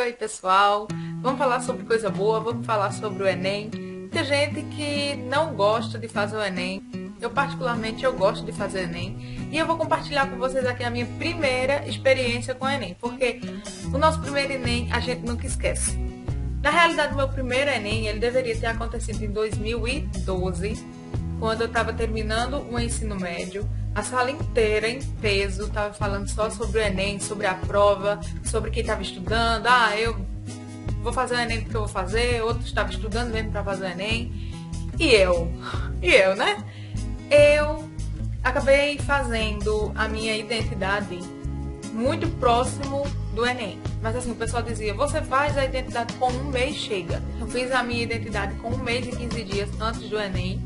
Oi, pessoal. Vamos falar sobre coisa boa, vamos falar sobre o Enem. Tem gente que não gosta de fazer o Enem. Eu, particularmente, eu gosto de fazer o Enem. E eu vou compartilhar com vocês aqui a minha primeira experiência com o Enem. Porque o nosso primeiro Enem a gente nunca esquece. Na realidade, o meu primeiro Enem, ele deveria ter acontecido em 2012, quando eu estava terminando o ensino médio. A sala inteira, em peso, estava falando só sobre o Enem, sobre a prova, sobre quem estava estudando. Eu vou fazer o Enem porque eu vou fazer, outros estavam estudando mesmo para fazer o Enem. E eu, né? Eu acabei fazendo a minha identidade muito próximo do Enem. Mas assim, o pessoal dizia, você faz a identidade com um mês, chega. Eu fiz a minha identidade com 1 mês e 15 dias antes do Enem,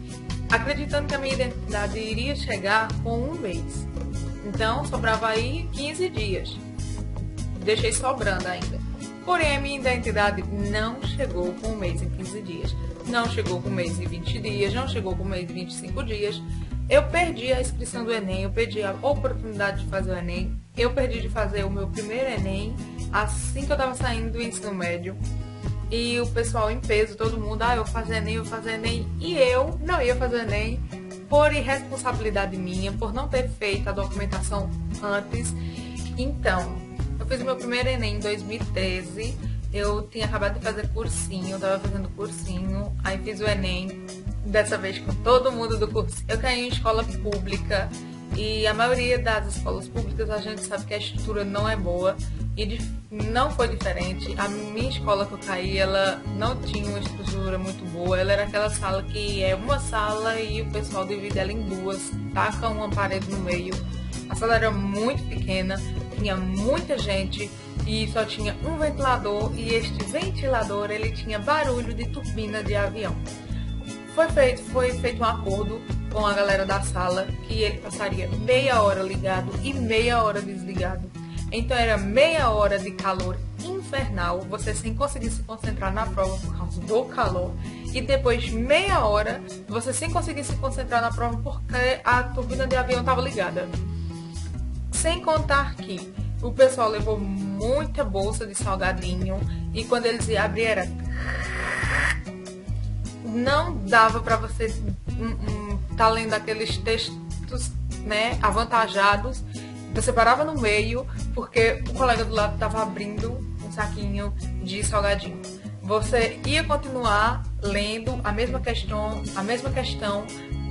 acreditando que a minha identidade iria chegar com 1 mês. Então, sobrava aí 15 dias. Deixei sobrando ainda. Porém, a minha identidade não chegou com 1 mês e 15 dias. Não chegou com 1 mês e 20 dias. Não chegou com 1 mês e 25 dias. Eu perdi a inscrição do Enem. Eu perdi a oportunidade de fazer o Enem. Eu perdi de fazer o meu primeiro Enem assim que eu estava saindo do ensino médio. E o pessoal em peso, todo mundo, eu vou fazer Enem, eu vou fazer Enem. E eu não ia fazer Enem por irresponsabilidade minha, por não ter feito a documentação antes. Então, eu fiz o meu primeiro Enem em 2013. Eu tinha acabado de fazer cursinho, eu tava fazendo cursinho. Aí fiz o Enem, dessa vez com todo mundo do cursinho. Eu caí em escola pública. E a maioria das escolas públicas, a gente sabe que a estrutura não é boa. E não foi diferente. A minha escola que eu caí, ela não tinha uma estrutura muito boa. Ela era aquela sala que é uma sala e o pessoal divide ela em duas, taca uma parede no meio. A sala era muito pequena, tinha muita gente e só tinha um ventilador. E este ventilador, ele tinha barulho de turbina de avião. Foi feito um acordo com a galera da sala que ele passaria meia hora ligado e meia hora desligado. Então era meia hora de calor infernal, você sem conseguir se concentrar na prova por causa do calor. E depois meia hora, você sem conseguir se concentrar na prova porque a turbina de avião estava ligada. Sem contar que o pessoal levou muita bolsa de salgadinho e quando eles iam abrir era... Não dava para você tá lendo aqueles textos, né, avantajados. Você parava no meio porque o colega do lado estava abrindo um saquinho de salgadinho. Você ia continuar lendo a mesma questão,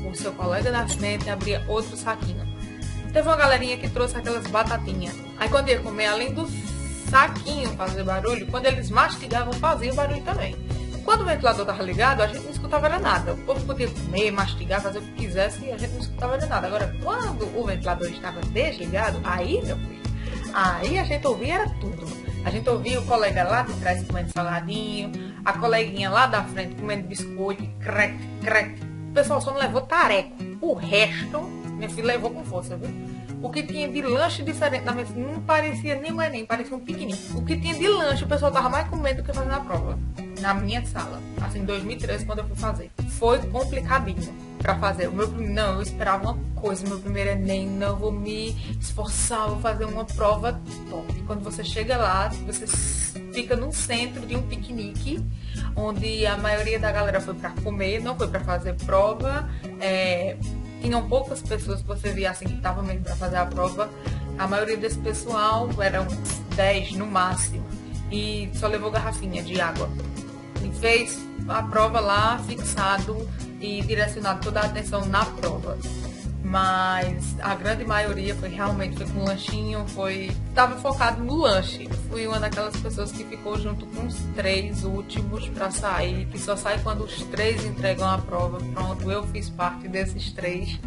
o seu colega da frente abria outro saquinho. Teve uma galerinha que trouxe aquelas batatinhas. Aí quando ia comer, além do saquinho fazer barulho, quando eles mastigavam, fazia barulho também. Quando o ventilador estava ligado, a gente não escutava nada. O povo podia comer, mastigar, fazer o que quisesse e a gente não escutava nada. Agora, quando o ventilador estava desligado, aí, meu filho, aí a gente ouvia era tudo. A gente ouvia o colega lá de trás comendo salgadinho, a coleguinha lá da frente comendo biscoito, crec, crec. O pessoal só não levou tareco. O resto, minha filha levou com força, viu? O que tinha de lanche diferente na mesa não parecia nem um Enem, parecia um piquenique. O que tinha de lanche, o pessoal tava mais comendo do que fazendo a prova. Na minha sala, assim, em 2013, quando eu fui fazer. Foi complicadinho pra fazer. Eu esperava uma coisa, meu primeiro Enem, não, eu vou me esforçar, vou fazer uma prova top. Quando você chega lá, você fica no centro de um piquenique, onde a maioria da galera foi pra comer, não foi pra fazer prova. Tinham poucas pessoas que você via assim que estavam mesmo para fazer a prova. A maioria desse pessoal eram 10 no máximo e só levou garrafinha de água. E fez a prova lá fixado e direcionado toda a atenção na prova. Mas a grande maioria foi com lanchinho, estava focado no lanche. Fui uma daquelas pessoas que ficou junto com os 3 últimos para sair, que só sai quando os 3 entregam a prova. Pronto, eu fiz parte desses 3,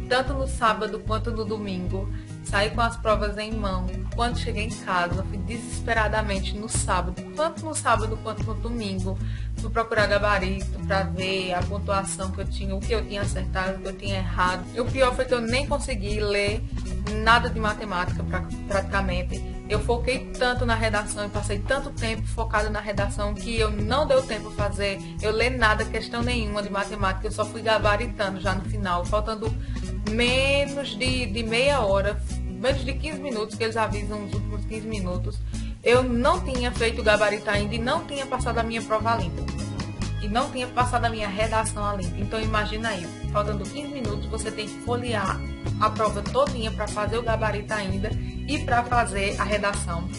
tanto no sábado quanto no domingo. Saí com as provas em mão. Quando cheguei em casa, fui desesperadamente no sábado, tanto no sábado quanto no domingo. Fui procurar gabarito para ver a pontuação que eu tinha, o que eu tinha acertado, o que eu tinha errado. E o pior foi que eu nem consegui ler nada de matemática praticamente. Eu foquei tanto na redação e passei tanto tempo focado na redação que eu não deu tempo fazer eu ler nada, questão nenhuma de matemática. Eu só fui gabaritando já no final, faltando menos de meia hora, menos de 15 minutos, que eles avisam os últimos 15 minutos. Eu não tinha feito o gabarito ainda e não tinha passado a minha prova limpa. E não tinha passado a minha redação a limpo. Então imagina aí, faltando 15 minutos, você tem que folhear a prova todinha para fazer o gabarito ainda e para fazer a redação.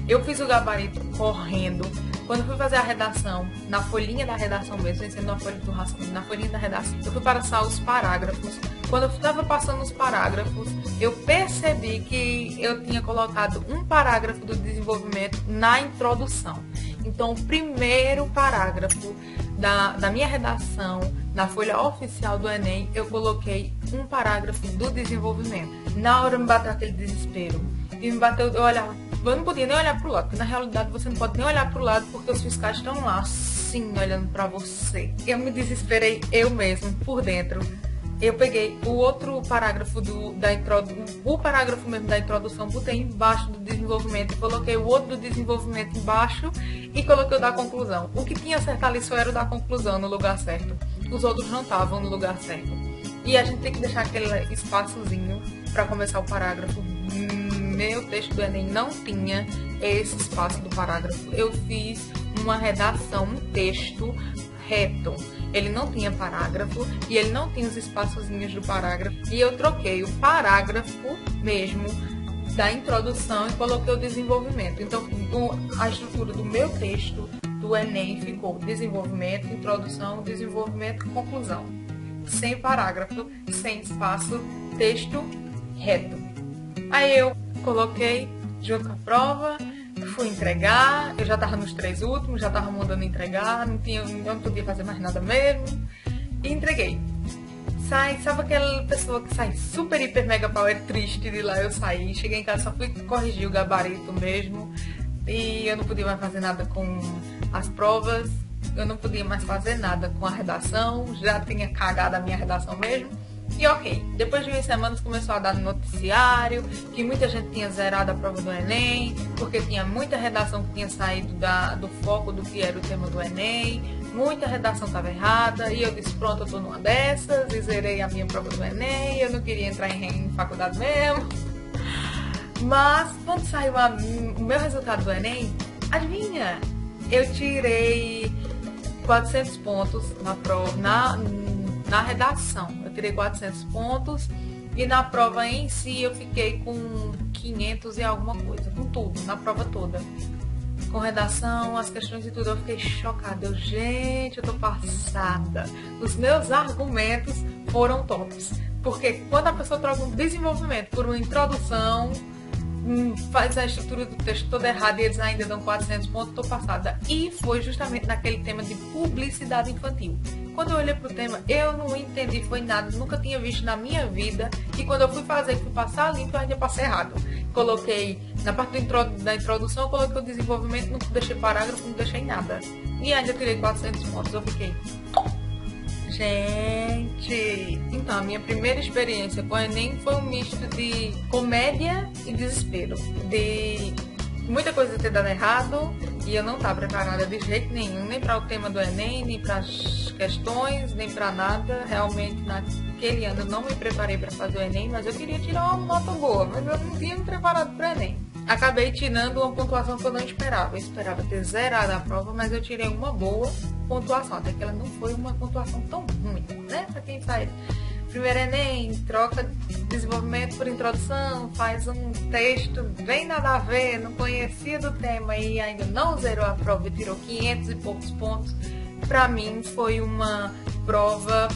Eu fiz o gabarito correndo. Quando eu fui fazer a redação, na folhinha da redação mesmo, vencendo na folha do rascunho, na folhinha da redação, eu fui passar os parágrafos. Quando eu estava passando os parágrafos, eu percebi que eu tinha colocado um parágrafo do desenvolvimento na introdução. Então, o primeiro parágrafo da minha redação, na folha oficial do Enem, eu coloquei um parágrafo do desenvolvimento. Na hora me bateu aquele desespero. E me bateu, eu não podia nem olhar pro lado, porque na realidade você não pode nem olhar pro lado porque os fiscais estão lá, assim, olhando pra você. Eu me desesperei eu mesmo, por dentro. Eu peguei o outro parágrafo o parágrafo mesmo da introdução, botei embaixo do desenvolvimento, coloquei o outro do desenvolvimento embaixo e coloquei o da conclusão. O que tinha certo ali só era o da conclusão no lugar certo. Os outros não estavam no lugar certo. E a gente tem que deixar aquele espaçozinho para começar o parágrafo. Meu texto do Enem não tinha esse espaço do parágrafo. Eu fiz uma redação, um texto reto. Ele não tinha parágrafo e ele não tinha os espaçozinhos do parágrafo. E eu troquei o parágrafo mesmo da introdução e coloquei o desenvolvimento. Então, a estrutura do meu texto do Enem ficou desenvolvimento, introdução, desenvolvimento, conclusão. Sem parágrafo, sem espaço, texto reto. Aí eu coloquei junto com a prova, fui entregar, eu já estava nos 3 últimos, já estava mandando entregar, eu não podia fazer mais nada mesmo, e entreguei. Sabe aquela pessoa que sai super, hiper, mega power triste de lá? Eu saí, cheguei em casa, só fui corrigir o gabarito mesmo, e eu não podia mais fazer nada com as provas, eu não podia mais fazer nada com a redação, já tinha cagado a minha redação mesmo. E ok, depois de umas semanas começou a dar no noticiário que muita gente tinha zerado a prova do Enem, porque tinha muita redação que tinha saído do foco do que era o tema do Enem, muita redação estava errada, e eu disse, pronto, eu tô numa dessas, e zerei a minha prova do Enem, eu não queria entrar em faculdade mesmo. Mas quando saiu o meu resultado do Enem, adivinha? Eu tirei 400 pontos na prova, na redação. Eu tirei 400 pontos e na prova em si eu fiquei com 500 e alguma coisa, com tudo, na prova toda. Com redação, as questões e tudo, eu fiquei chocada. Gente, eu tô passada. Os meus argumentos foram tops. Porque quando a pessoa troca um desenvolvimento por uma introdução, faz a estrutura do texto toda errada e eles ainda dão 400 pontos, tô passada. E foi justamente naquele tema de publicidade infantil. Quando eu olhei pro tema, eu não entendi, foi nada, nunca tinha visto na minha vida. E quando eu fui passar limpo, eu ainda passei errado. Coloquei, na parte da introdução, eu coloquei o desenvolvimento, não deixei parágrafo, não deixei nada. E ainda tirei 400 pontos, eu fiquei... Gente, então a minha primeira experiência com o Enem foi um misto de comédia e desespero, de muita coisa ter dado errado e eu não estava preparada de jeito nenhum, nem para o tema do Enem, nem para as questões, nem para nada. Realmente naquele ano eu não me preparei para fazer o Enem, mas eu queria tirar uma nota boa, mas eu não tinha me preparado para o Enem. Acabei tirando uma pontuação que eu não esperava. Eu esperava ter zerado a prova, mas eu tirei uma boa pontuação. Até que ela não foi uma pontuação tão ruim, né? Pra quem faz primeiro Enem, troca desenvolvimento por introdução, faz um texto bem nada a ver, não conhecia do tema e ainda não zerou a prova e tirou 500 e poucos pontos. Pra mim foi uma prova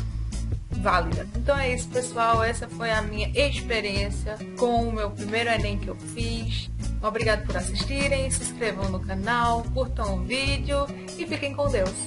válida. Então é isso, pessoal. Essa foi a minha experiência com o meu primeiro Enem que eu fiz. Obrigado por assistirem, se inscrevam no canal, curtam o vídeo e fiquem com Deus.